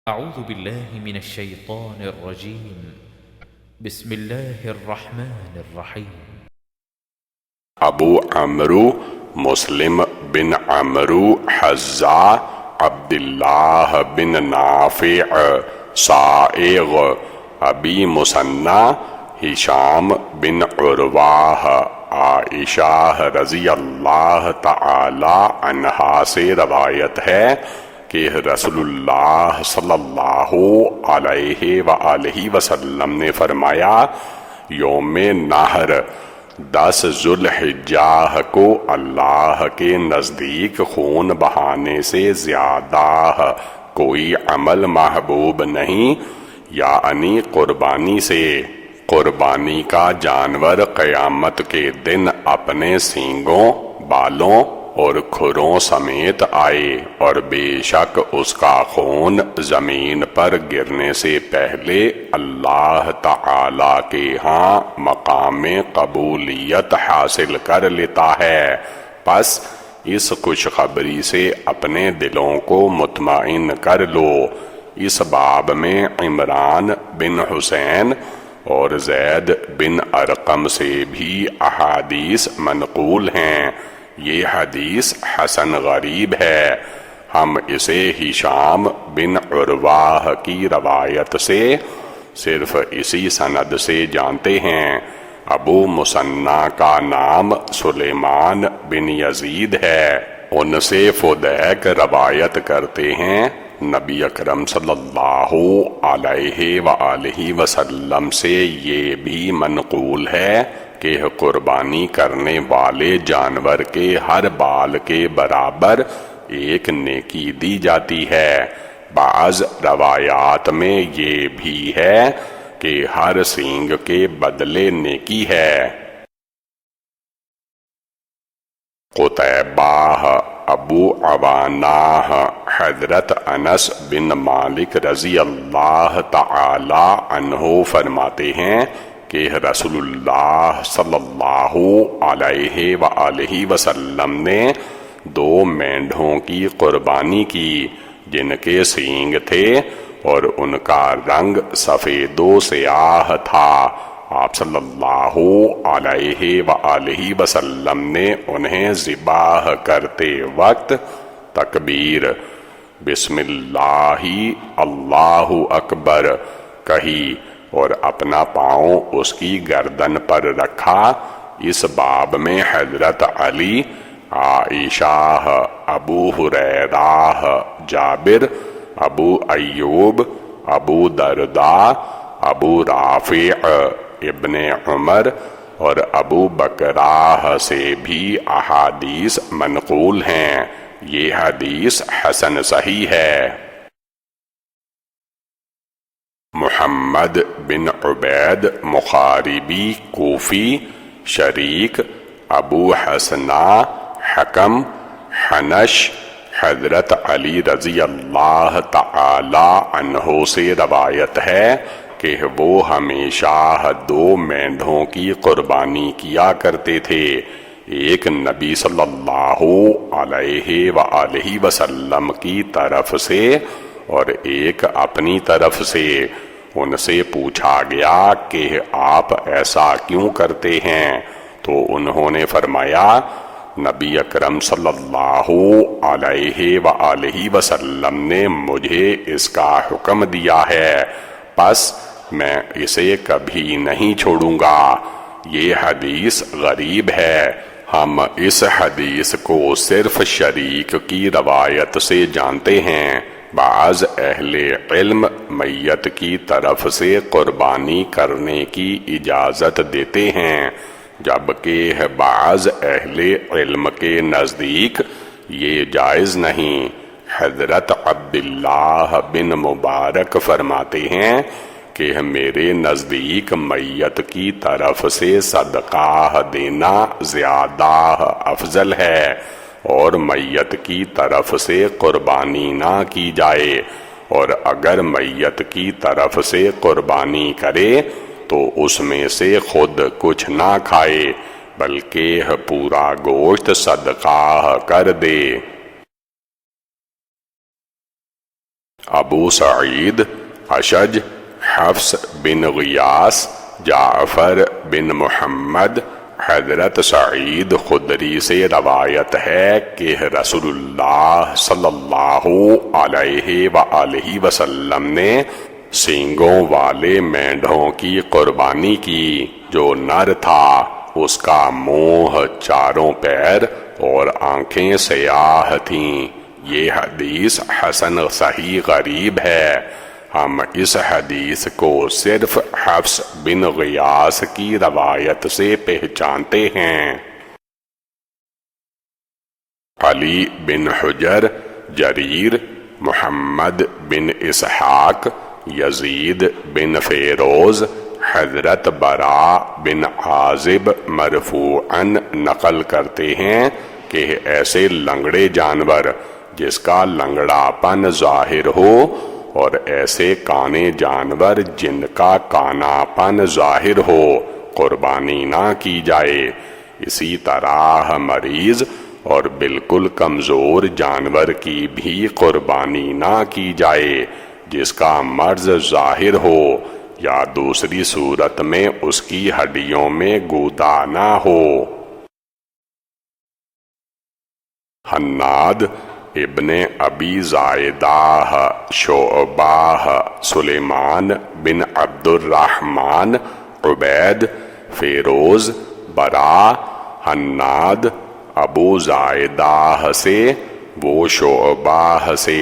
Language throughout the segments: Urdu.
أعوذ بالله من الشيطان الرجيم. بسم الله الرحمن الرحيم. ابو عمرو مسلم بن عمرو حزا عبداللہ بن نافع سائغ ابی مثنى ہشام بن عروہ عائشہ رضی اللہ تعالی عنہا سے روایت ہے کہ رسول اللہ صلی اللہ علیہ وآلہ وسلم نے فرمایا، یوم نحر 10 ذوالحجہ کو اللہ کے نزدیک خون بہانے سے زیادہ کوئی عمل محبوب نہیں، یعنی قربانی سے۔ قربانی کا جانور قیامت کے دن اپنے سینگوں، بالوں اور کھروں سمیت آئے، اور بے شک اس کا خون زمین پر گرنے سے پہلے اللہ تعالی کے ہاں مقام قبولیت حاصل کر لیتا ہے۔ پس اس خوشخبری سے اپنے دلوں کو مطمئن کر لو۔ اس باب میں عمران بن حسین اور زید بن ارقم سے بھی احادیث منقول ہیں۔ یہ حدیث حسن غریب ہے۔ ہم اسے ہشام بن عروہ کی روایت سے صرف اسی سند سے جانتے ہیں۔ ابو مثنى کا نام سلیمان بن یزید ہے۔ ان سے فدیک روایت کرتے ہیں، نبی اکرم صلی اللہ علیہ وآلہ وسلم سے یہ بھی منقول ہے کہ قربانی کرنے والے جانور کے ہر بال کے برابر ایک نیکی دی جاتی ہے۔ بعض روایات میں یہ بھی ہے کہ ہر سینگ کے بدلے نیکی ہے۔ قتیبہ ابو عوانہ حضرت انس بن مالک رضی اللہ تعالی عنہ فرماتے ہیں کہ رسول اللہ صلی اللہ علیہ وآلہ وسلم نے 2 مینڈھوں کی قربانی کی جن کے سینگ تھے اور ان کا رنگ سفید و سیاہ تھا۔ آپ صلی اللہ علیہ وآلہ وسلم نے انہیں ذبح کرتے وقت تکبیر بسم اللہ اللہ اکبر کہی اور اپنا پاؤں اس کی گردن پر رکھا۔ اس باب میں حضرت علی، عائشہ، ابو ہریرہ، جابر، ابو ایوب، ابو درداء، ابو رافع، ابن عمر اور ابو بکرہ سے بھی احادیث منقول ہیں۔ یہ حدیث حسن صحیح ہے۔ محمد بن عبید مخاربی کوفی، شریک، ابو حسنہ، حکم، حنش، حضرت علی رضی اللہ تعالی عنہ سے روایت ہے کہ وہ ہمیشہ 2 مینڈھوں کی قربانی کیا کرتے تھے، ایک نبی صلی اللہ علیہ وآلہ وسلم کی طرف سے اور ایک اپنی طرف سے۔ ان سے پوچھا گیا کہ آپ ایسا کیوں کرتے ہیں؟ تو انہوں نے فرمایا، نبی اکرم صلی اللہ علیہ وآلہ وسلم نے مجھے اس کا حکم دیا ہے، پس میں اسے کبھی نہیں چھوڑوں گا۔ یہ حدیث غریب ہے۔ ہم اس حدیث کو صرف شریک کی روایت سے جانتے ہیں۔ بعض اہل علم میت کی طرف سے قربانی کرنے کی اجازت دیتے ہیں، جبکہ بعض اہل علم کے نزدیک یہ جائز نہیں۔ حضرت عبداللہ بن مبارک فرماتے ہیں کہ میرے نزدیک میت کی طرف سے صدقہ دینا زیادہ افضل ہے، اور میت کی طرف سے قربانی نہ کی جائے، اور اگر میت کی طرف سے قربانی کرے تو اس میں سے خود کچھ نہ کھائے بلکہ پورا گوشت صدقہ کر دے۔ ابو سعید اشج حفص بن غیاث جعفر بن محمد حضرت سعید خدری سے روایت ہے کہ رسول اللہ صلی اللہ علیہ وآلہ وسلم نے سینگوں والے مینڈھوں کی قربانی کی۔ جو نر تھا اس کا منہ، چاروں پیر اور آنکھیں سیاہ تھیں۔ یہ حدیث حسن صحیح غریب ہے۔ ہم اس حدیث کو صرف حفص بن غیاث کی روایت سے پہچانتے ہیں۔ علی بن حجر، جریر، محمد بن اسحاق، یزید بن فیروز، حضرت براء بن عازب مرفوعاً نقل کرتے ہیں کہ ایسے لنگڑے جانور جس کا لنگڑا پن ظاہر ہو اور ایسے کانے جانور جن کا کانا پن ظاہر ہو قربانی نہ کی جائے۔ اسی طرح مریض اور بالکل کمزور جانور کی بھی قربانی نہ کی جائے جس کا مرض ظاہر ہو یا دوسری صورت میں اس کی ہڈیوں میں گودا نہ ہو۔ حناد ابن ابی زائدہ، شعبہ، سلیمان بن عبد الرحمن، عبید، فیروز، براء، حناد ابو زائدہ سے، وہ شعبہ سے،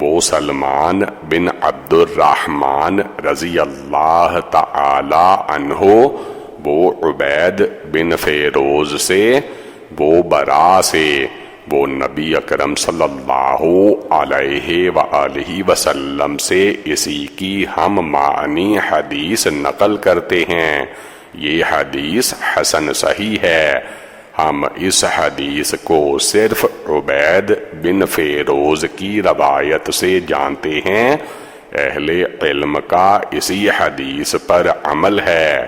وہ سلمان بن عبد الرحمن رضی اللہ تعالی عنہ، وہ عبید بن فیروز سے، وہ براء سے، وہ نبی اکرم صلی اللہ علیہ وآلہ وسلم سے اسی کی ہم معنی حدیث نقل کرتے ہیں۔ یہ حدیث حسن صحیح ہے۔ ہم اس حدیث کو صرف عبید بن فیروز کی روایت سے جانتے ہیں۔ اہل علم کا اسی حدیث پر عمل ہے۔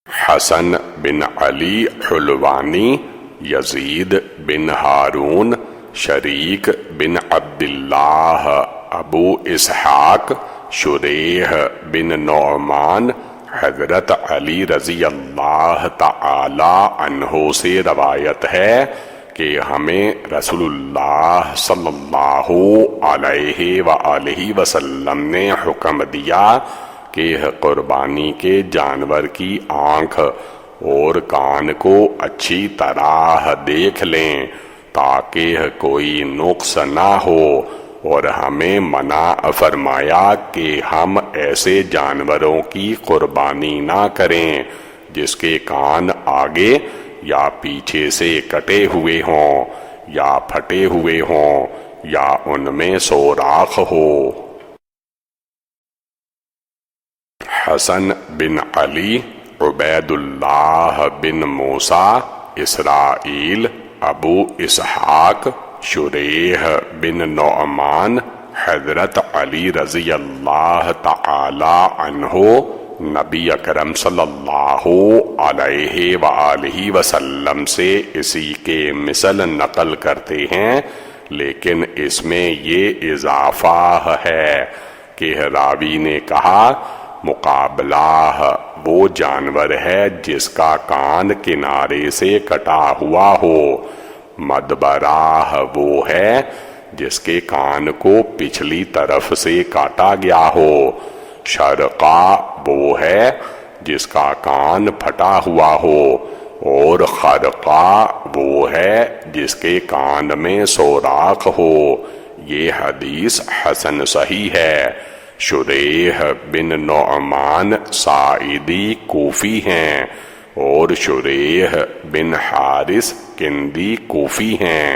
حسن بن علی حلوانی، یزید بن ہارون، شریک بن عبداللہ، ابو اسحاق، شریح بن نعمان، حضرت علی رضی اللہ تعالی عنہ سے روایت ہے کہ ہمیں رسول اللہ صلی اللہ علیہ وآلہ وسلم نے حکم دیا کہ قربانی کے جانور کی آنکھ اور کان کو اچھی طرح دیکھ لیں تاکہ کوئی نقص نہ ہو، اور ہمیں منع فرمایا کہ ہم ایسے جانوروں کی قربانی نہ کریں جس کے کان آگے یا پیچھے سے کٹے ہوئے ہوں یا پھٹے ہوئے ہوں یا ان میں سوراخ ہو۔ حسن بن علی، عبید اللہ بن موسیٰ، اسرائیل، ابو اسحاق، شریح بن نعمان، حضرت علی رضی اللہ تعالی عنہ نبی اکرم صلی اللہ علیہ وآلہ وسلم سے اسی کے مثل نقل کرتے ہیں، لیکن اس میں یہ اضافہ ہے کہ راوی نے کہا مقابلہ وہ جانور ہے جس کا کان کنارے سے کٹا ہوا ہو، مدبراہ وہ ہے جس کے کان کو پچھلی طرف سے کاٹا گیا ہو، شرقہ وہ ہے جس کا کان پھٹا ہوا ہو، اور خرقہ وہ ہے جس کے کان میں سوراخ ہو۔ یہ حدیث حسن صحیح ہے۔ شریح بن نعمان ساعدی کوفی ہیں اور شریح بن حارث کندی کوفی ہیں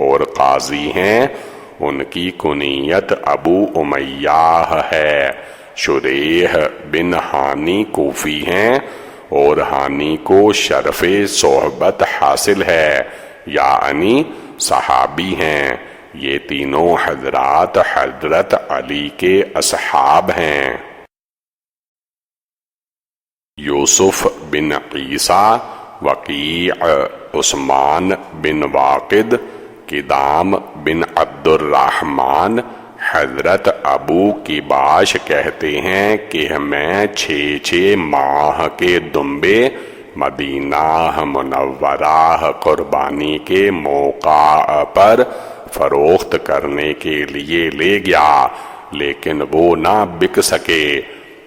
اور قاضی ہیں، ان کی کنیت ابو امیہ ہے۔ شریح بن ہانی کوفی ہیں اور ہانی کو شرف صحبت حاصل ہے، یعنی صحابی ہیں۔ یہ تینوں حضرات حضرت علی کے اصحاب ہیں۔ یوسف بن عیسیٰ، وقیع، عثمان بن واقد، کدام بن عبد الرحمن حضرت ابو کباش کہتے ہیں کہ میں 6 ماہ کے دمبے مدینہ منورہ قربانی کے موقع پر فروخت کرنے کے لیے لے گیا، لیکن وہ نہ بک سکے۔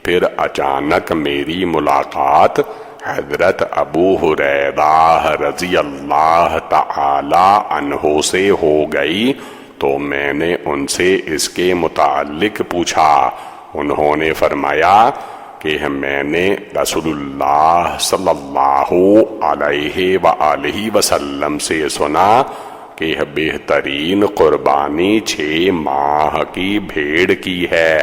پھر اچانک میری ملاقات حضرت ابو ہریرہ رضی اللہ تعالی عنہ سے ہو گئی تو میں نے ان سے اس کے متعلق پوچھا۔ انہوں نے فرمایا کہ میں نے رسول اللہ صلی اللہ علیہ وآلہ وسلم سے سنا کہ بہترین قربانی 6 ماہ کی بھیڑ کی ہے۔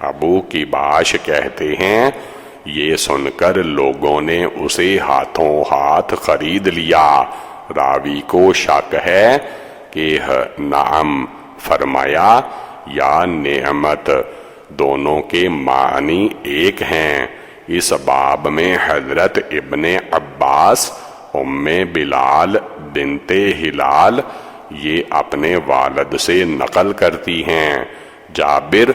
ابو کباش کہتے ہیں یہ سن کر لوگوں نے اسے ہاتھوں ہاتھ خرید لیا۔ راوی کو شک ہے کہ نعم فرمایا یا نعمت، دونوں کے معنی ایک ہیں۔ اس باب میں حضرت ابن عباس، ام بلال بنت ہلال یہ اپنے والد سے نقل کرتی ہیں۔ جابر،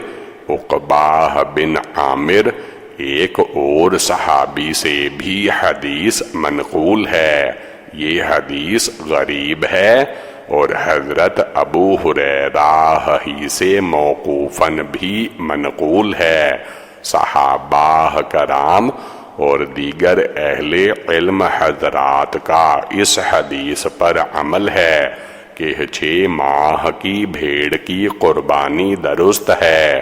عقبہ بن عامر ایک اور صحابی سے بھی حدیث منقول ہے۔ یہ حدیث غریب ہے اور حضرت ابو ہریرہ ہی سے موقوفاً بھی منقول ہے۔ صحابہ کرام اور دیگر اہل علم حضرات کا اس حدیث پر عمل ہے کہ 6 ماہ کی بھیڑ کی قربانی درست ہے۔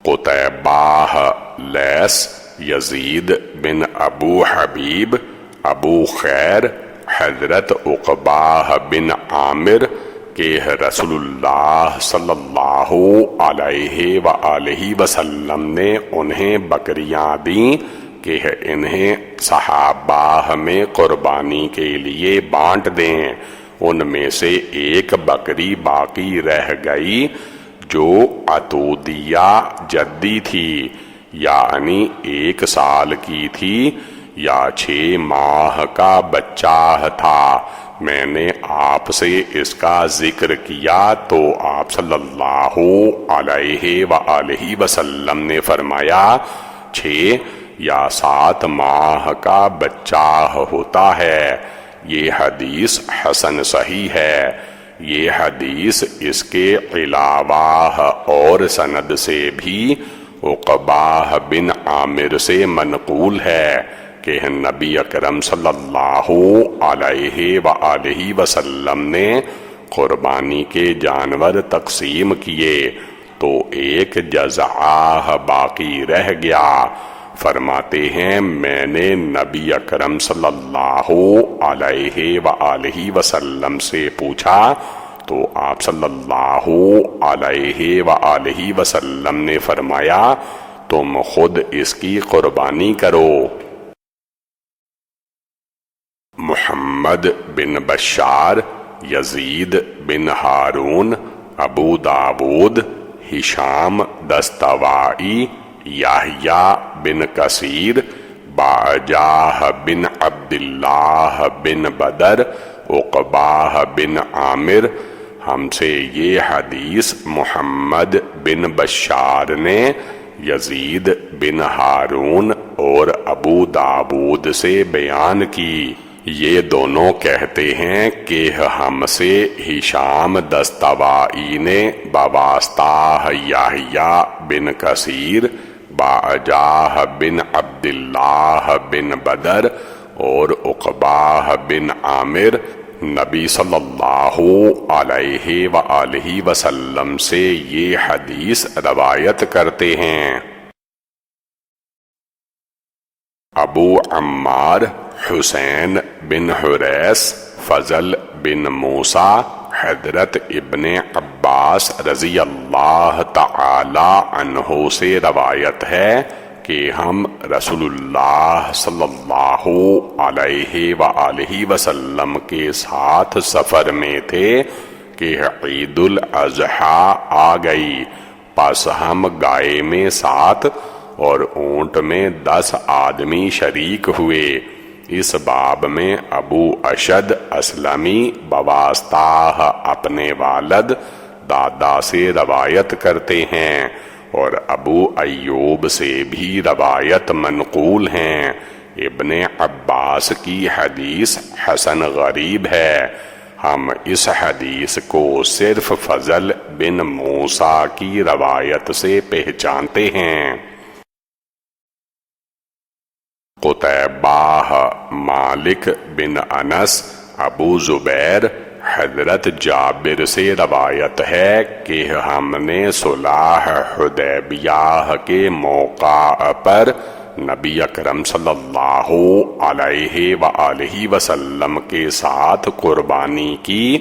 قتیبہ، لیث، یزید بن ابو حبیب، ابو خیر، حضرت عقبہ بن عامر کہ رسول اللہ صلی اللہ علیہ وآلہ وسلم نے انہیں بکریاں دیں کہ انہیں صحابہ میں قربانی کے لیے بانٹ دیں۔ ان میں سے ایک بکری باقی رہ گئی جو عتودیہ جدی تھی، یعنی 1 سال کی تھی یا 6 ماہ کا بچہ تھا۔ میں نے آپ سے اس کا ذکر کیا تو آپ صلی اللہ علیہ وآلہ وسلم نے فرمایا 6 یا 7 ماہ کا بچہ ہوتا ہے۔ یہ حدیث حسن صحیح ہے۔ یہ حدیث اس کے علاوہ اور سند سے بھی عقبہ بن عامر سے منقول ہے کہ نبی اکرم صلی اللہ علیہ وآلہ وسلم نے قربانی کے جانور تقسیم کیے تو ایک جزعہ باقی رہ گیا۔ فرماتے ہیں میں نے نبی اکرم صلی اللہ علیہ وآلہ وسلم سے پوچھا تو آپ صلی اللہ علیہ وآلہ وسلم نے فرمایا تم خود اس کی قربانی کرو۔ محمد بن بشار، یزید بن ہارون، ابو داود، ہشام دستوائی، یحییٰ بن کثیر، باجاہ بن عبداللہ بن بدر، عقبہ بن عامر ہم سے یہ حدیث محمد بن بشار نے یزید بن ہارون اور ابو داود سے بیان کی۔ یہ دونوں کہتے ہیں کہ ہم سے ہشام دستوائی نے بواسطہ یحییٰ بن کثیر، باجاہ بن عبداللہ بن بدر اور عقبہ بن عامر نبی صلی اللہ علیہ وآلہ وسلم سے یہ حدیث روایت کرتے ہیں۔ ابو عمار حسین بن حریث، فضل بن موسیٰ، حضرت ابن عباس رضی اللہ تعالی عنہ سے روایت ہے کہ ہم رسول اللہ صلی اللہ علیہ وآلہ وسلم کے ساتھ سفر میں تھے کہ عید الاضحیٰ آ گئی، پس ہم گائے میں 7 اور اونٹ میں 10 آدمی شریک ہوئے۔ اس باب میں ابو اشد اسلمی بواسطہ اپنے والد دادا سے روایت کرتے ہیں، اور ابو ایوب سے بھی روایت منقول ہیں۔ ابن عباس کی حدیث حسن غریب ہے۔ ہم اس حدیث کو صرف فضل بن موسیٰ کی روایت سے پہچانتے ہیں۔ قتیبہ مالک بن انس ابو زبیر حضرت جابر سے روایت ہے کہ ہم نے صلح حدیبیہ کے موقع پر نبی اکرم صلی اللہ علیہ وآلہ وسلم کے ساتھ قربانی کی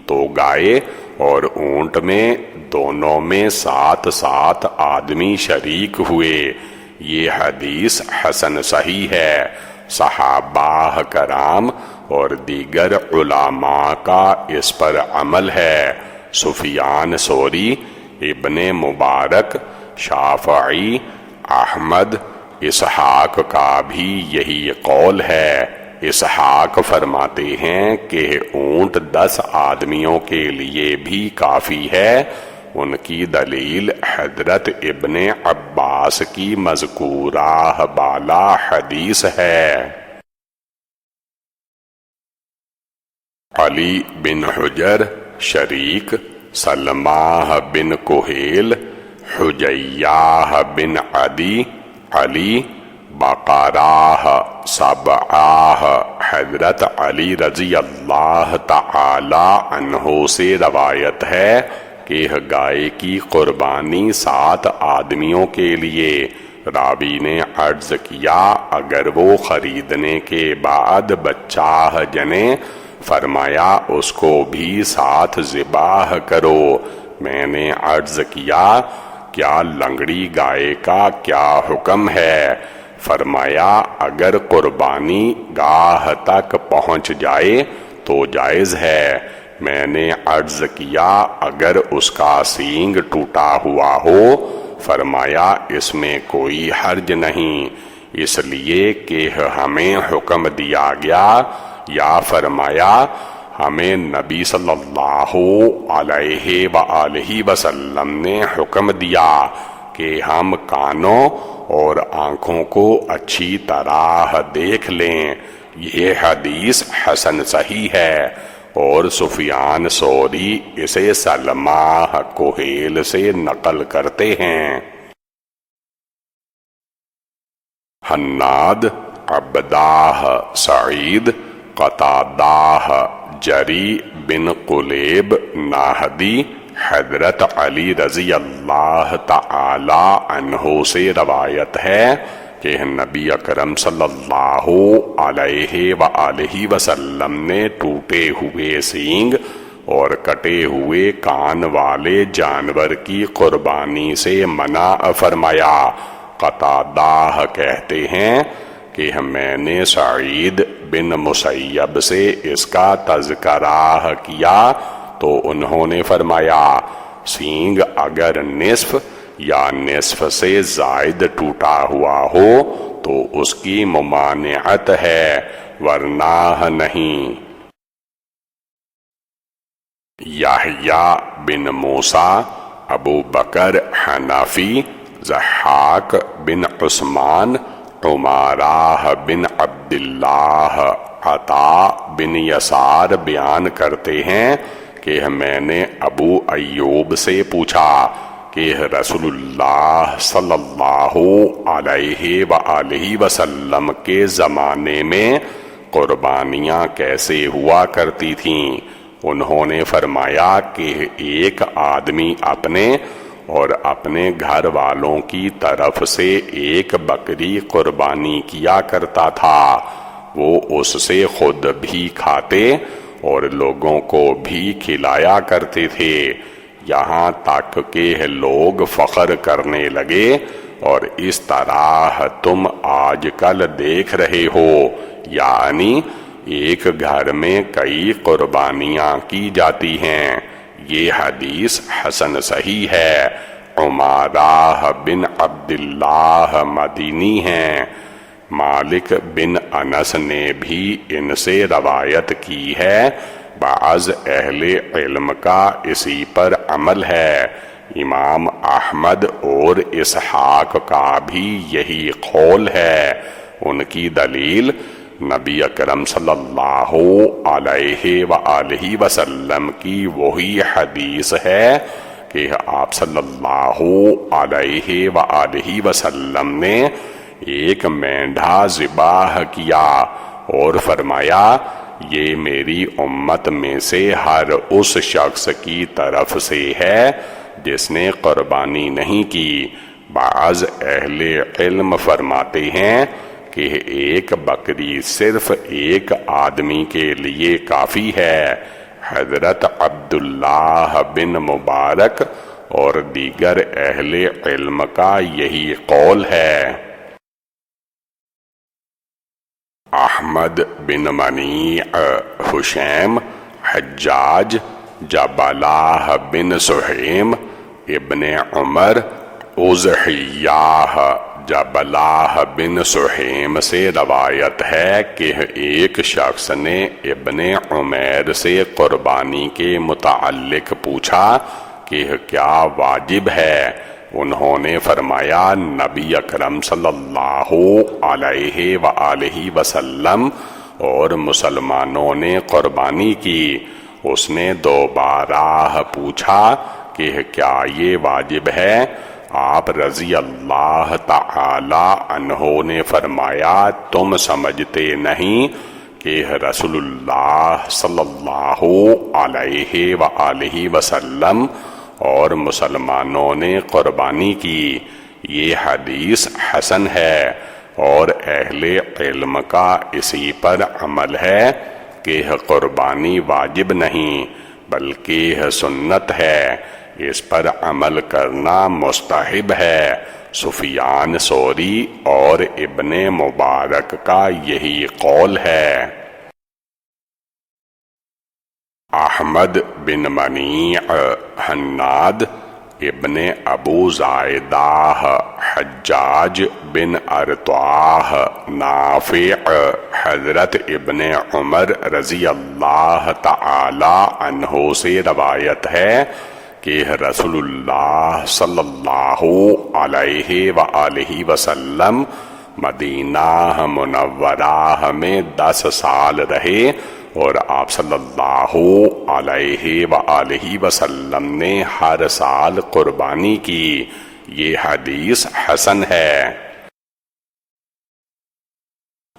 تو گائے اور اونٹ میں دونوں میں 7 آدمی شریک ہوئے۔ یہ حدیث حسن صحیح ہے۔ صحابہ کرام اور دیگر علماء کا اس پر عمل ہے۔ سفیان ثوری، ابن مبارک، شافعی، احمد، اسحاق کا بھی یہی قول ہے۔ اسحاق فرماتے ہیں کہ اونٹ 10 آدمیوں کے لیے بھی کافی ہے۔ ان کی دلیل حضرت ابن عباس کی مذکورہ بالا حدیث ہے۔ علی بن حجر، شریک، سلمہ بن کہیل، حجیہ بن عدی، علی، بقراہ، سبعہ، حضرت علی رضی اللہ تعالی عنہ سے روایت ہے کہ گائے کی قربانی 7 آدمیوں کے لیے۔ راوی نے عرض کیا اگر وہ خریدنے کے بعد بچہ جنے، فرمایا اس کو بھی ساتھ ذبح کرو۔ میں نے عرض کیا کیا لنگڑی گائے کا کیا حکم ہے؟ فرمایا اگر قربانی گاہ تک پہنچ جائے تو جائز ہے۔ میں نے عرض کیا اگر اس کا سینگ ٹوٹا ہوا ہو؟ فرمایا اس میں کوئی حرج نہیں، اس لیے کہ ہمیں حکم دیا گیا، یا فرمایا ہمیں نبی صلی اللہ علیہ وآلہ وسلم نے حکم دیا کہ ہم کانوں اور آنکھوں کو اچھی طرح دیکھ لیں۔ یہ حدیث حسن صحیح ہے، اور سفیان ثوری اسے سلمہ کہیل سے نقل کرتے ہیں۔ حناد، عبدہ، سعید، قتادہ، جری بن قلیب ناہدی حضرت علی رضی اللہ تعالی عنہ سے روایت ہے کہ نبی اکرم صلی اللہ علیہ وآلہ وسلم نے ٹوٹے ہوئے سینگ اور کٹے ہوئے کان والے جانور کی قربانی سے منع فرمایا۔ قتادہ کہتے ہیں کہ میں نے سعید بن مسیب سے اس کا تذکرہ کیا تو انہوں نے فرمایا سینگ اگر نصف یا نصف سے زائد ٹوٹا ہوا ہو تو اس کی ممانعت ہے، ورنہ نہیں۔ یحییٰ بن موسیٰ، ابو بکر حنفی، ضحاک بن عثمان، عمارہ بن عبداللہ، عطا بن یسار بیان کرتے ہیں کہ میں نے ابو ایوب سے پوچھا کہ رسول اللہ صلی اللہ علیہ وآلہ وسلم کے زمانے میں قربانیاں کیسے ہوا کرتی تھیں؟ انہوں نے فرمایا کہ ایک آدمی اپنے اور اپنے گھر والوں کی طرف سے ایک بکری قربانی کیا کرتا تھا، وہ اس سے خود بھی کھاتے اور لوگوں کو بھی کھلایا کرتے تھے، یہاں تک کہ لوگ فخر کرنے لگے، اور اس طرح تم آج کل دیکھ رہے ہو، یعنی ایک گھر میں کئی قربانیاں کی جاتی ہیں۔ یہ حدیث حسن صحیح ہے۔ عمارہ بن عبداللہ مدینی ہیں۔ مالک بن انس نے بھی ان سے روایت کی ہے، بعض اہل علم کا اسی پر عمل ہے۔ امام احمد اور اسحاق کا بھی یہی قول ہے۔ ان کی دلیل نبی اکرم صلی اللہ علیہ وآلہ وسلم کی وہی حدیث ہے کہ آپ صلی اللہ علیہ وآلہ وسلم نے ایک مینڈھا ذبح کیا اور فرمایا یہ میری امت میں سے ہر اس شخص کی طرف سے ہے جس نے قربانی نہیں کی۔ بعض اہل علم فرماتے ہیں کہ ایک بکری صرف ایک آدمی کے لیے کافی ہے۔ حضرت عبداللہ بن مبارک اور دیگر اہل علم کا یہی قول ہے۔ احمد بن منیع، حشیم، حجاج، جبلہ بن سہیم، ابن عمر، اضحیہ، جبلہ بن سہیم سے روایت ہے کہ ایک شخص نے ابن عمیر سے قربانی کے متعلق پوچھا کہ کیا واجب ہے؟ انہوں نے فرمایا نبی اکرم صلی اللہ علیہ وآلہ وسلم اور مسلمانوں نے قربانی کی۔ اس نے دوبارہ پوچھا کہ کیا یہ واجب ہے؟ آپ رضی اللہ تعالی عنہ نے فرمایا تم سمجھتے نہیں کہ رسول اللہ صلی اللہ علیہ وآلہ وسلم اور مسلمانوں نے قربانی کی۔ یہ حدیث حسن ہے اور اہل علم کا اسی پر عمل ہے کہ قربانی واجب نہیں بلکہ سنت ہے، اس پر عمل کرنا مستحب ہے۔ سفیان ثوری اور ابن مبارک کا یہی قول ہے۔ احمد بن منیع، حناد ابن ابو زائدہ، حجاج بن ارطواہ، نافع، حضرت ابن عمر رضی اللہ تعالی عنہ سے روایت ہے کہ رسول اللہ صلی اللہ علیہ وآلہ وسلم مدینہ منورہ میں 10 سال رہے اور آپ صلی اللہ علیہ وآلہ وسلم نے ہر سال قربانی کی۔ یہ حدیث حسن ہے۔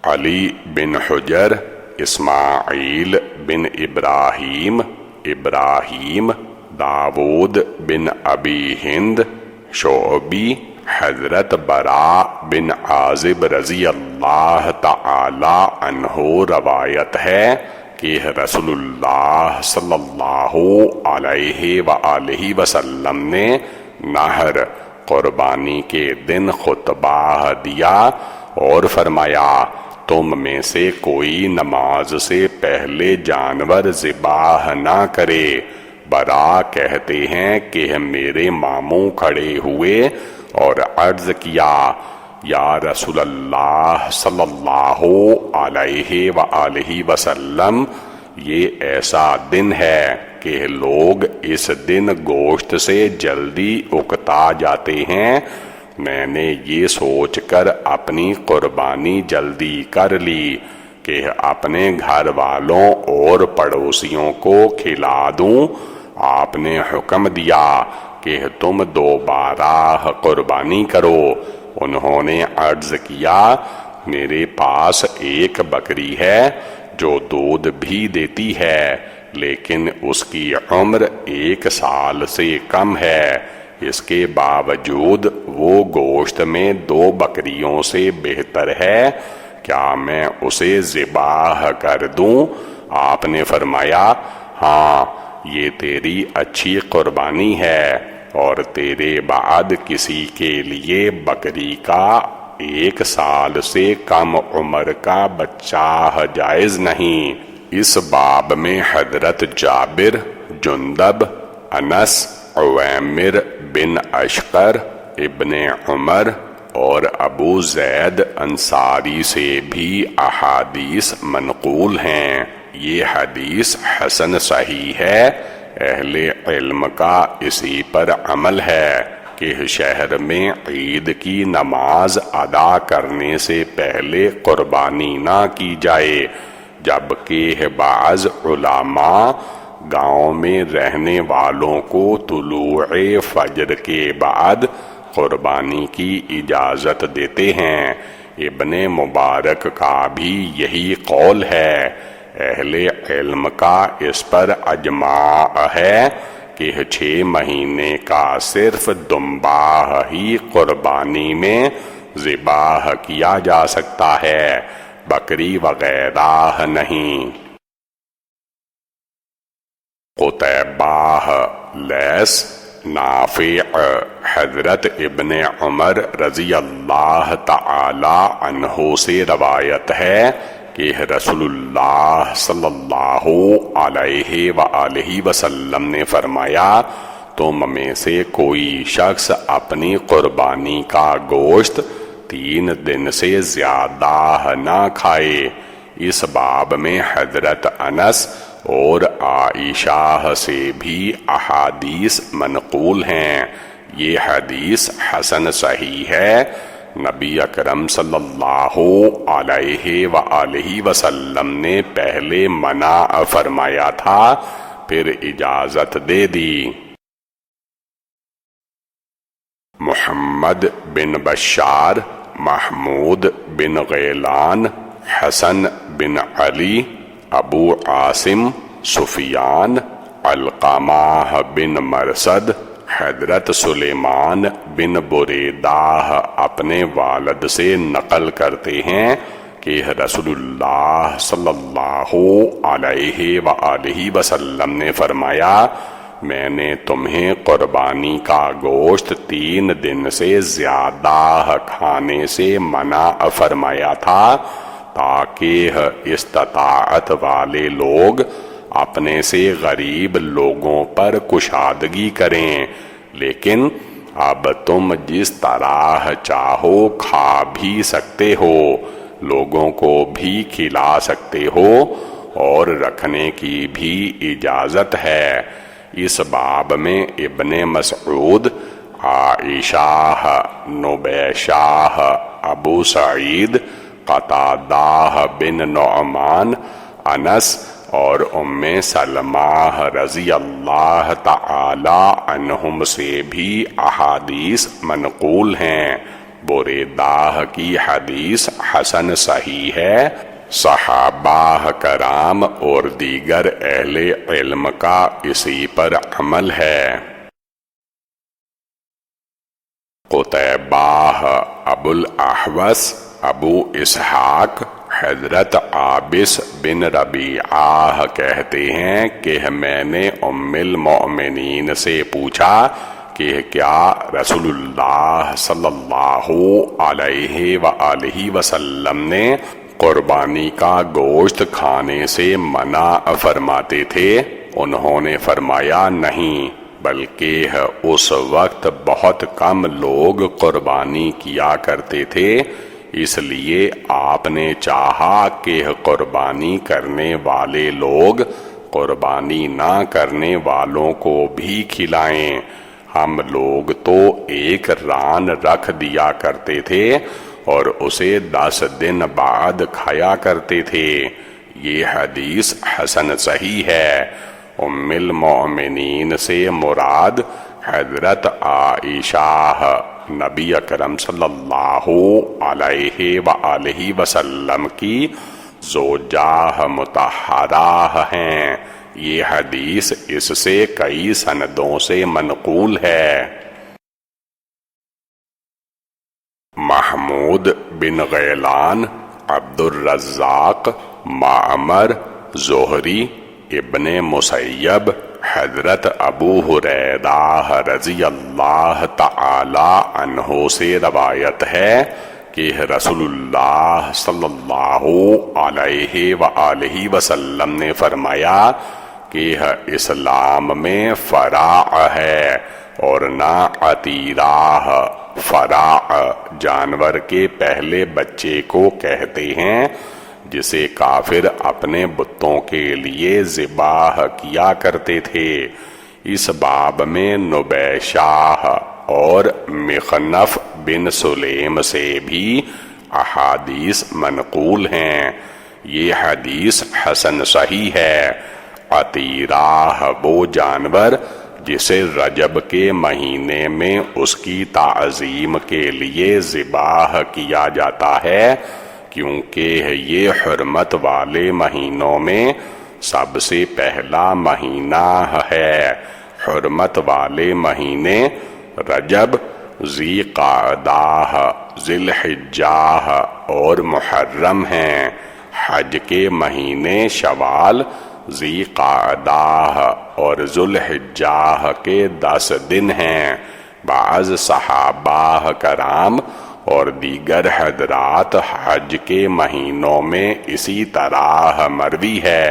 علی بن حجر، اسماعیل بن ابراہیم، ابراہیم، داود بن ابی ہند، شعبی، حضرت براء بن عازب رضی اللہ تعالی عنہ روایت ہے کہ رسول اللہ صلی اللہ علیہ وآلہ وسلم نے نحر قربانی کے دن خطبہ دیا اور فرمایا تم میں سے کوئی نماز سے پہلے جانور ذبح نہ کرے۔ براء کہتے ہیں کہ میرے ماموں کھڑے ہوئے اور عرض کیا یا رسول اللہ صلی اللہ علیہ وآلہ وسلم، یہ ایسا دن ہے کہ لوگ اس دن گوشت سے جلدی اکتا جاتے ہیں۔ میں نے یہ سوچ کر اپنی قربانی جلدی کر لی کہ اپنے گھر والوں اور پڑوسیوں کو کھلا دوں۔ آپ نے حکم دیا کہ تم دوبارہ قربانی کرو۔ انہوں نے عرض کیا میرے پاس ایک بکری ہے جو دودھ بھی دیتی ہے لیکن اس کی عمر 1 سال سے کم ہے، اس کے باوجود وہ گوشت میں 2 بکریوں سے بہتر ہے، کیا میں اسے ذبح کر دوں؟ آپ نے فرمایا ہاں، یہ تیری اچھی قربانی ہے اور تیرے بعد کسی کے لیے بکری کا 1 سال سے کم عمر کا بچہ جائز نہیں۔ اس باب میں حضرت جابر، جندب، انس، عویمر بن اشقر، ابن عمر اور ابو زید انصاری سے بھی احادیث منقول ہیں۔ یہ حدیث حسن صحیح ہے۔ اہل علم کا اسی پر عمل ہے کہ شہر میں عید کی نماز ادا کرنے سے پہلے قربانی نہ کی جائے، جبکہ بعض علماء گاؤں میں رہنے والوں کو طلوع فجر کے بعد قربانی کی اجازت دیتے ہیں۔ ابن مبارک کا بھی یہی قول ہے۔ اہل علم کا اس پر اجماع ہے کہ 6 مہینے کا صرف دمباہ ہی قربانی میں ذبح کیا جا سکتا ہے، بکری وغیرہ نہیں۔ قتیبہ، لیث، نافع، حضرت ابن عمر رضی اللہ تعالی عنہ سے روایت ہے کہ رسول اللہ صلی اللہ علیہ وآلہ وسلم نے فرمایا، تم میں سے کوئی شخص اپنی قربانی کا گوشت 3 دن سے زیادہ نہ کھائے۔ اس باب میں حضرت انس اور عائشہ سے بھی احادیث منقول ہیں۔ یہ حدیث حسن صحیح ہے۔ نبی اکرم صلی اللہ علیہ وآلہ وسلم نے پہلے منع فرمایا تھا، پھر اجازت دے دی۔ محمد بن بشار، محمود بن غیلان، حسن بن علی، ابو عاصم، سفیان، علقمہ بن مرثد، حضرت سلیمان بن بریدہ اپنے والد سے نقل کرتے ہیں کہ رسول اللہ صلی اللہ علیہ وآلہ وسلم نے فرمایا، میں نے تمہیں قربانی کا گوشت 3 دن سے زیادہ کھانے سے منع فرمایا تھا تاکہ استطاعت والے لوگ اپنے سے غریب لوگوں پر کشادگی کریں، لیکن اب تم جس طرح چاہو کھا بھی سکتے ہو، لوگوں کو بھی کھلا سکتے ہو اور رکھنے کی بھی اجازت ہے۔ اس باب میں ابن مسعود، عائشہ، نبیشہ، ابو سعید، قتادہ بن نعمان، انس اور ام سلمہ رضی اللہ تعالی عنہم سے بھی احادیث منقول ہیں۔ بریدہ کی حدیث حسن صحیح ہے۔ صحابہ کرام اور دیگر اہل علم کا اسی پر عمل ہے۔ قتیبہ، ابو الاحوص، ابو اسحاق، حضرت عابس بن ربیعہ کہتے ہیں کہ میں نے ام المؤمنین سے پوچھا کہ کیا رسول اللہ صلی اللہ علیہ وآلہ وسلم نے قربانی کا گوشت کھانے سے منع فرماتے تھے؟ انہوں نے فرمایا نہیں، بلکہ اس وقت بہت کم لوگ قربانی کیا کرتے تھے، اس لیے آپ نے چاہا کہ قربانی کرنے والے لوگ قربانی نہ کرنے والوں کو بھی کھلائیں۔ ہم لوگ تو ایک ران رکھ دیا کرتے تھے اور اسے 10 دن بعد کھایا کرتے تھے۔ یہ حدیث حسن صحیح ہے۔ ام المؤمنین سے مراد حضرت عائشہ نبی اکرم صلی اللہ علیہ وآلہ وسلم کی زوجہ مطہرہ ہیں۔ یہ حدیث اس سے کئی سندوں سے منقول ہے۔ محمود بن غیلان، عبد الرزاق، معمر، زہری، ابن مسیب، حضرت ابو ہریرہ رضی اللہ تعالی عنہ سے روایت ہے کہ رسول اللہ صلی اللہ علیہ وآلہ وسلم نے فرمایا، کہ اسلام میں فراع ہے اور نہ عتیرہ۔ فراع جانور کے پہلے بچے کو کہتے ہیں جسے کافر اپنے بتوں کے لیے ذبح کیا کرتے تھے۔ اس باب میں نبیشاہ اور مخنف بن سلیم سے بھی احادیث منقول ہیں۔ یہ حدیث حسن صحیح ہے۔ عتیرہ وہ جانور جسے رجب کے مہینے میں اس کی تعظیم کے لیے ذبح کیا جاتا ہے، کیونکہ یہ حرمت والے مہینوں میں سب سے پہلا مہینہ ہے۔ حرمت والے مہینے رجب، ذی قعدہ، ذی الحجہ اور محرم ہیں۔ حج کے مہینے شوال، ذی قعدہ اور ذو الحجہ کے 10 دن ہیں۔ بعض صحابہ کرام اور دیگر حضرات حج کے مہینوں میں اسی طرح مروی ہے۔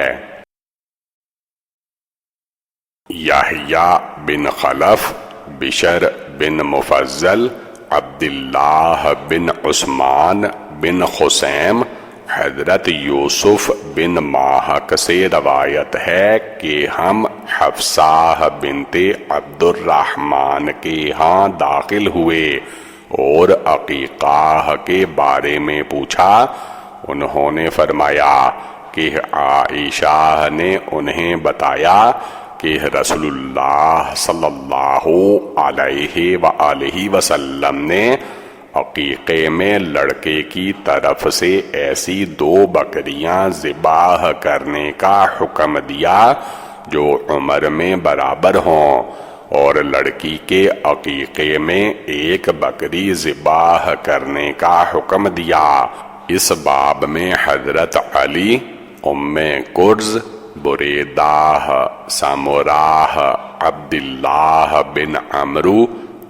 یحییٰ بن خلف، بشر بن مفضل، عبداللہ بن عثمان بن خثیم، حضرت یوسف بن ماہک سے روایت ہے کہ ہم حفصہ بنت عبد الرحمن کے ہاں داخل ہوئے اور عقیقہ کے بارے میں پوچھا۔ انہوں نے فرمایا کہ عائشہ نے انہیں بتایا کہ رسول اللہ صلی اللہ علیہ وآلہ وسلم نے عقیقے میں لڑکے کی طرف سے ایسی 2 بکریاں ذبح کرنے کا حکم دیا جو عمر میں برابر ہوں، اور لڑکی کے عقیقے میں 1 بکری ذبح کرنے کا حکم دیا۔ اس باب میں حضرت علی، ام کرز، بریدہ، سامراہ، عبداللہ بن عمرو،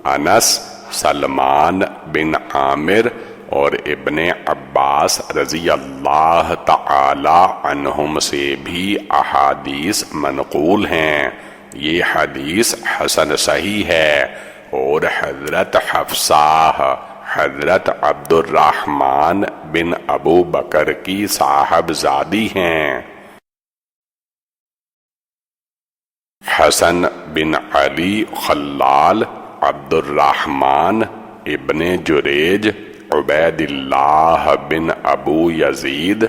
انس، سلمان بن عامر اور ابن عباس رضی اللہ تعالی عنہم سے بھی احادیث منقول ہیں۔ یہ حدیث حسن صحیح ہے اور حضرت حفصہ حضرت عبد الرحمن بن ابو بکر کی صاحبزادی ہیں۔ حسن بن علی خلال، عبد الرحمن ابن جریج، عبید اللہ بن ابو یزید،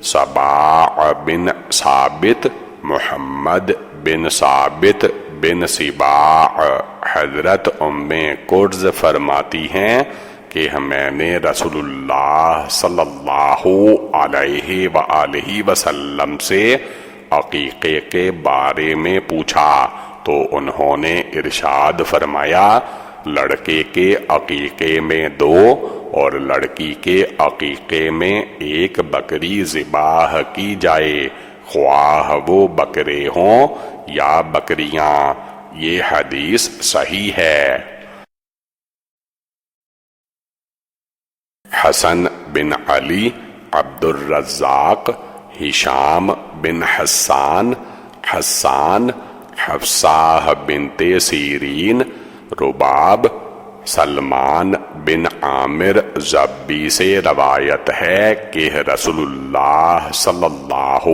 سباع بن ثابت، محمد بن ثابت بن سباع، حضرت ام کرز فرماتی ہیں کہ میں نے رسول اللہ صلی اللہ علیہ وآلہ وسلم سے عقیقے کے بارے میں پوچھا تو انہوں نے ارشاد فرمایا، لڑکے کے عقیقے میں 2 اور لڑکی کے عقیقے میں 1 بکری ذبح کی جائے، خواہ وہ بکرے ہوں یا بکریاں۔ یہ حدیث صحیح ہے۔ حسن بن علی، عبد الرزاق، ہشام بن حسان، حسان، حفصہ بنت سیرین، رباب، سلمان بن عامر زبی سے روایت ہے کہ رسول اللہ صلی اللہ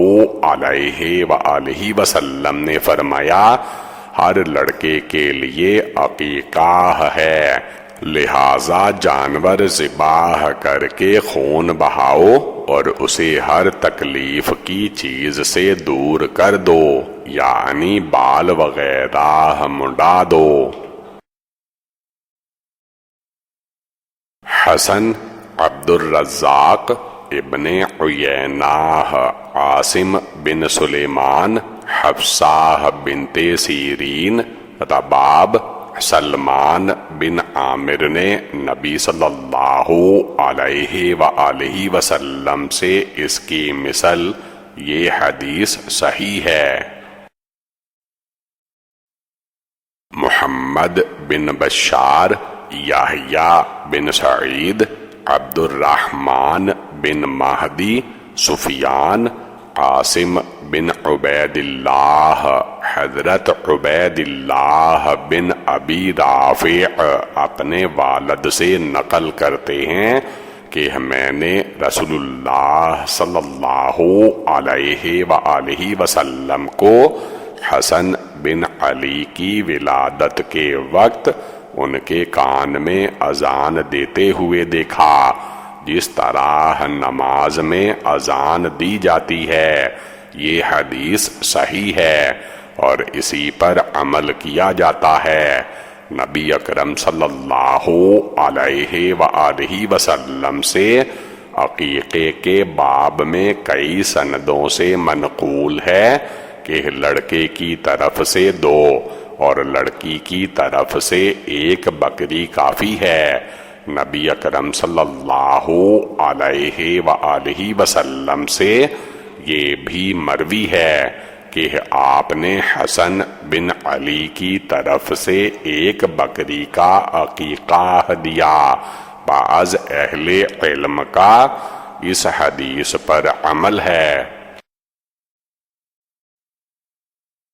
علیہ وآلہ وسلم نے فرمایا، ہر لڑکے کے لیے عقیقہ ہے، لہذا جانور ذبح کر کے خون بہاؤ اور اسے ہر تکلیف کی چیز سے دور کر دو، یعنی بال وغیرہ منڈا دو۔ حسن، عبد الرزاق ابن عیینہ، عاصم بن سلیمان، حفصہ بنت سیرین، رباب، سلمان بن عامر نے نبی صلی اللہ علیہ وآلہ وسلم سے اس کی مثل، یہ حدیث صحیح ہے۔ محمد بن بشار، یحییٰ بن سعید، عبد الرحمن بن مہدی، سفیان، عاصم بن عبید اللہ حضرت عبید اللہ بن ابی رافع اپنے والد سے نقل کرتے ہیں کہ میں نے رسول اللہ صلی اللہ علیہ وآلہ وسلم کو حسن بن علی کی ولادت کے وقت ان کے کان میں اذان دیتے ہوئے دیکھا جس طرح نماز میں اذان دی جاتی ہے۔ یہ حدیث صحیح ہے اور اسی پر عمل کیا جاتا ہے۔ نبی اکرم صلی اللہ علیہ وآلہ وسلم سے عقیقے کے باب میں کئی سندوں سے منقول ہے کہ لڑکے کی طرف سے 2 اور لڑکی کی طرف سے 1 بکری کافی ہے۔ نبی اکرم صلی اللہ علیہ وآلہ وسلم سے یہ بھی مروی ہے کہ آپ نے حسن بن علی کی طرف سے 1 بکری کا عقیقہ دیا۔ بعض اہل علم کا اس حدیث پر عمل ہے۔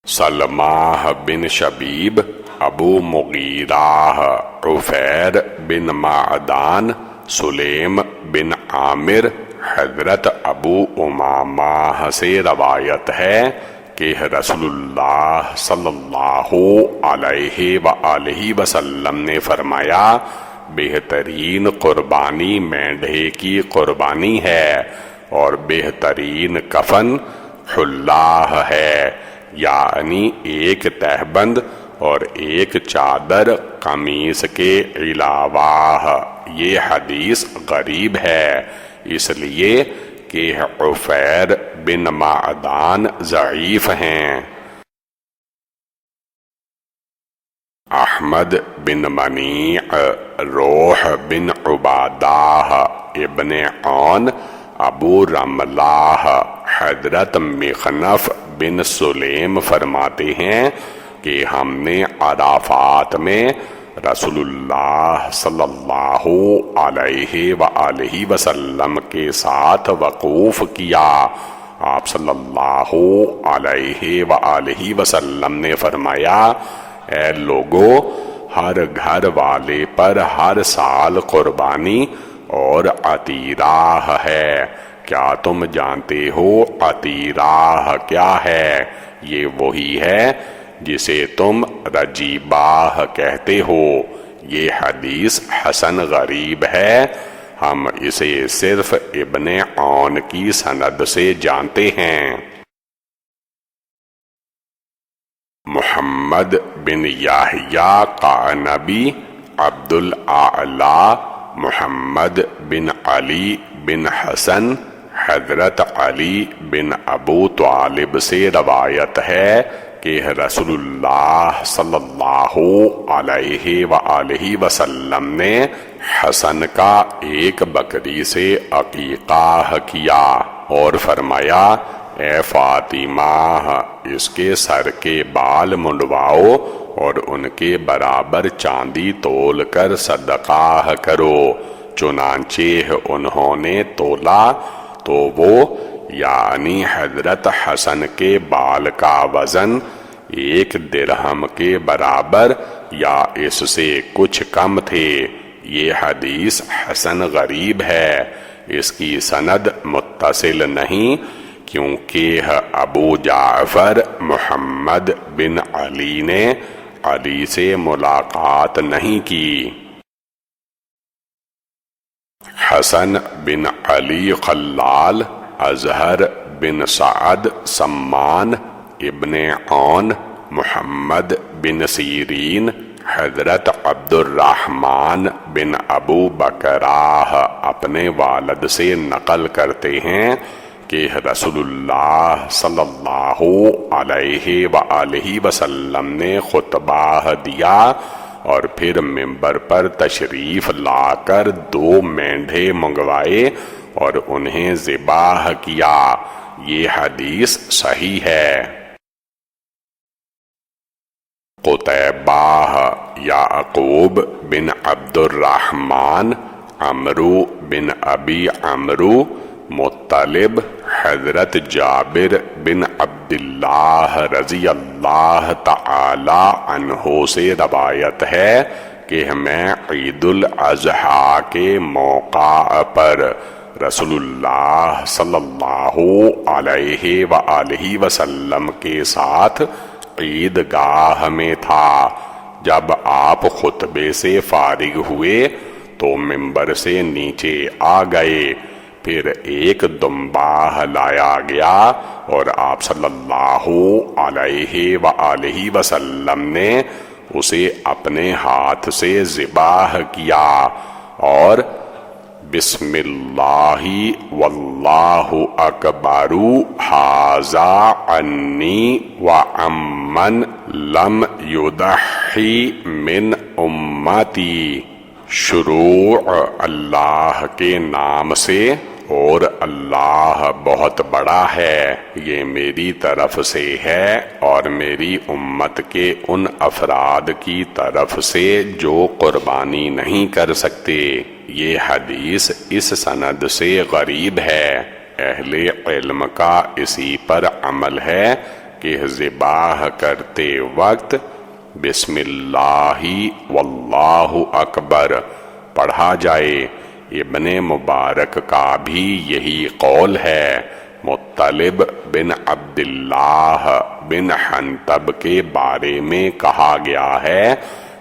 سلمہ بن شبیب، ابو مغیرہ، عفیر بن معدان، سلیم بن عامر، حضرت ابو امامہ سے روایت ہے کہ رسول اللہ صلی اللہ علیہ وآلہ وسلم نے فرمایا بہترین قربانی مینڈھے کی قربانی ہے اور بہترین کفن حلہ ہے، یعنی 1 تہبند اور 1 چادر قمیص کے علاوہ۔ یہ حدیث غریب ہے اس لیے کہ عفیر بن معدان ضعیف ہیں۔ احمد بن منیع، روح بن عبادہ ابن عون، ابو رملہ، حضرت مخنف بن سلیم فرماتے ہیں کہ ہم نے عرفات میں رسول اللہ صلی اللہ علیہ وآلہ وسلم کے ساتھ وقوف کیا۔ آپ صلی اللہ علیہ وآلہ وسلم نے فرمایا، اے لوگو، ہر گھر والے پر ہر سال قربانی اور عتیرہ ہے۔ کیا تم جانتے ہو عتیرہ کیا ہے؟ یہ وہی ہے جسے تم رجیبہ کہتے ہو۔ یہ حدیث حسن غریب ہے، ہم اسے صرف ابن عون کی سند سے جانتے ہیں۔ محمد بن یحییٰ قعنبی، عبد الاعلی، محمد بن علی بن حسن، حضرت علی بن ابو طالب سے روایت ہے کہ رسول اللہ صلی اللہ علیہ وآلہ وسلم نے حسن کا 1 بکری سے عقیقہ کیا اور فرمایا، اے فاطمہ، اس کے سر کے بال منڈواؤ اور ان کے برابر چاندی تول کر صدقہ کرو۔ چنانچہ انہوں نے تولا تو وہ یعنی حضرت حسن کے بال کا وزن 1 درہم کے برابر یا اس سے کچھ کم تھے۔ یہ حدیث حسن غریب ہے، اس کی سند متصل نہیں کیونکہ ابو جعفر محمد بن علی نے علی سے ملاقات نہیں کی۔ حسن بن علی خلال، اظہر بن سعد سمان، ابن عون، محمد بن سیرین، حضرت عبد الرحمن بن ابو بکرہ اپنے والد سے نقل کرتے ہیں کہ رسول اللہ صلی اللہ علیہ وآلہ وسلم نے خطبہ دیا اور پھر منبر پر تشریف لا کر 2 مینڈھے منگوائے اور انہیں ذبح کیا۔ یہ حدیث صحیح ہے۔ قتیبہ، یعقوب بن عبد الرحمن، عمرو بن ابی عمرو، مطلب، حضرت جابر بن عبداللہ رضی اللہ تعالی عنہ سے روایت ہے کہ میں عید الاضحیٰ کے موقع پر رسول اللہ صلی اللہ علیہ وآلہ وسلم کے ساتھ عیدگاہ میں تھا۔ جب آپ خطبے سے فارغ ہوئے تو منبر سے نیچے آ گئے، پھر ایک دمباہ لایا گیا اور آپ صلی اللہ علیہ وآلہ وسلم نے اسے اپنے ہاتھ سے ذبح کیا اور بسم اللہ واللہ اکبر ھذا عنی وعمن لم یضحی من امتی، شروع اللہ کے نام سے اور اللہ بہت بڑا ہے، یہ میری طرف سے ہے اور میری امت کے ان افراد کی طرف سے جو قربانی نہیں کر سکتے۔ یہ حدیث اس سند سے غریب ہے۔ اہل علم کا اسی پر عمل ہے کہ ذبح کرتے وقت بسم اللہ واللہ اکبر پڑھا جائے۔ ابن مبارک کا بھی یہی قول ہے۔ مطلب بن عبداللہ بن حنطب کے بارے میں کہا گیا ہے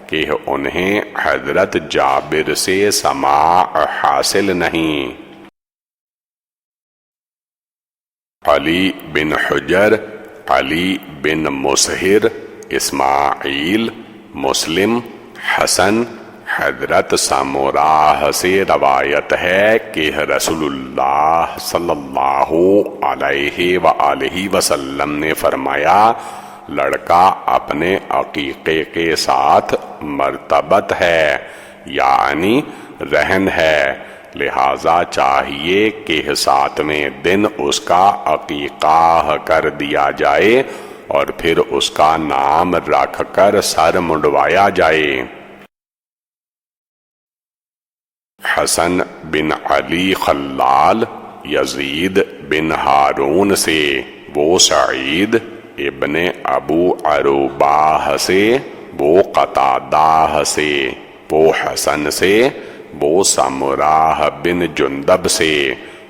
کہ انہیں حضرت جابر سے سماع حاصل نہیں۔ علی بن حجر، علی بن مسہر، اسماعیل، مسلم، حسن، حضرت ساموراہ سے روایت ہے کہ رسول اللہ صلی اللہ علیہ وآلہ وسلم نے فرمایا، لڑکا اپنے عقیقے کے ساتھ مرتبط ہے، یعنی رہن ہے، لہذا چاہیے کہ 7ویں دن اس کا عقیقہ کر دیا جائے اور پھر اس کا نام رکھ کر سر منڈوایا جائے۔ حسن بن علی خلال، یزید بن ہارون سے، وہ سعید ابن ابو عروبہ سے، وہ قتادہ سے، وہ حسن سے، وہ ساموراہ بن جندب سے،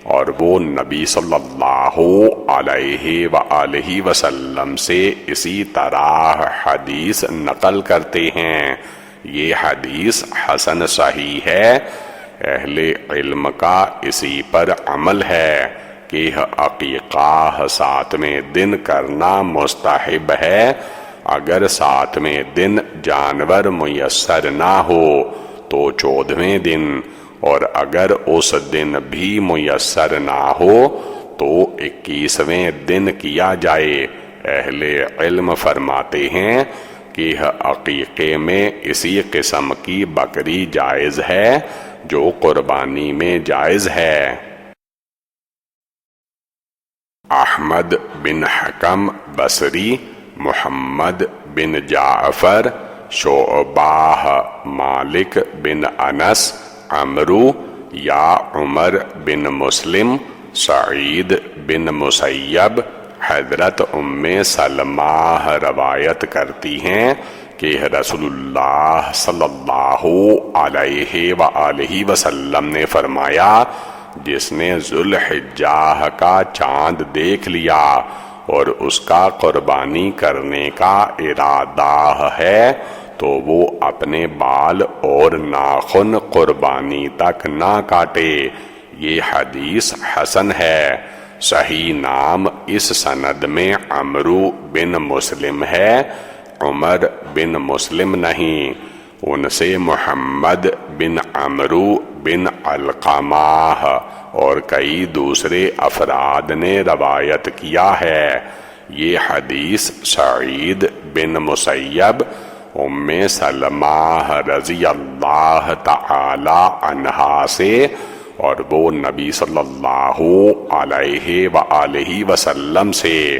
اور وہ نبی صلی اللہ علیہ وآلہ وسلم سے اسی طرح حدیث نقل کرتے ہیں۔ یہ حدیث حسن صحیح ہے۔ اہل علم کا اسی پر عمل ہے کہ عقیقہ 7ویں دن کرنا مستحب ہے۔ اگر 7ویں دن جانور میسر نہ ہو تو 14ویں دن، اور اگر اس دن بھی میسر نہ ہو تو 21ویں دن کیا جائے۔ اہل علم فرماتے ہیں کہ عقیقے میں اسی قسم کی بکری جائز ہے جو قربانی میں جائز ہے۔ احمد بن حکم بصری، محمد بن جعفر، شعبہ، مالک بن انس، عمرو یا عمر بن مسلم، سعید بن مسیب، حضرت ام سلمہ روایت کرتی ہیں کہ رسول اللہ صلی اللہ علیہ وآلہ وسلم نے فرمایا، جس نے ذوالحجہ کا چاند دیکھ لیا اور اس کا قربانی کرنے کا ارادہ ہے تو وہ اپنے بال اور ناخن قربانی تک نہ کاٹے۔ یہ حدیث حسن ہے۔ صحیح نام اس سند میں عمرو بن مسلم ہے، عمر بن مسلم نہیں۔ ان سے محمد بن عمرو بن علقمہ اور کئی دوسرے افراد نے روایت کیا ہے۔ یہ حدیث سعید بن مسیب، ام سلمہ رضی اللہ تعالی عنہا سے، اور وہ نبی صلی اللہ علیہ وآلہ وسلم سے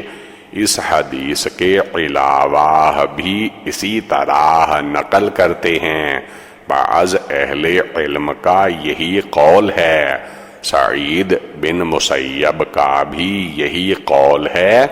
اس حدیث کے علاوہ بھی اسی طرح نقل کرتے ہیں۔ بعض اہل علم کا یہی قول ہے۔ سعید بن مسیب کا بھی یہی قول ہے،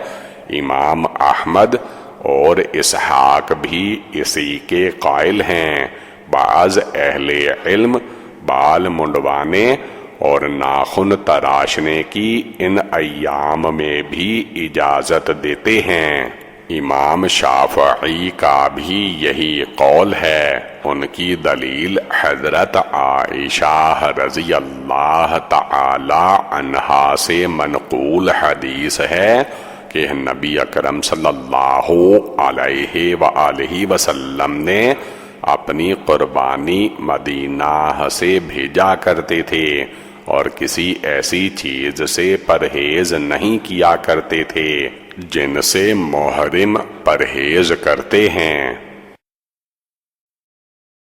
امام احمد اور اسحاق بھی اسی کے قائل ہیں۔ بعض اہل علم بال منڈوانے اور ناخن تراشنے کی ان ایام میں بھی اجازت دیتے ہیں۔ امام شافعی کا بھی یہی قول ہے۔ ان کی دلیل حضرت عائشہ رضی اللہ تعالی عنہا سے منقول حدیث ہے کہ نبی اکرم صلی اللہ علیہ وآلہ وسلم نے اپنی قربانی مدینہ سے بھیجا کرتے تھے اور کسی ایسی چیز سے پرہیز نہیں کیا کرتے تھے جن سے محرم پرہیز کرتے ہیں۔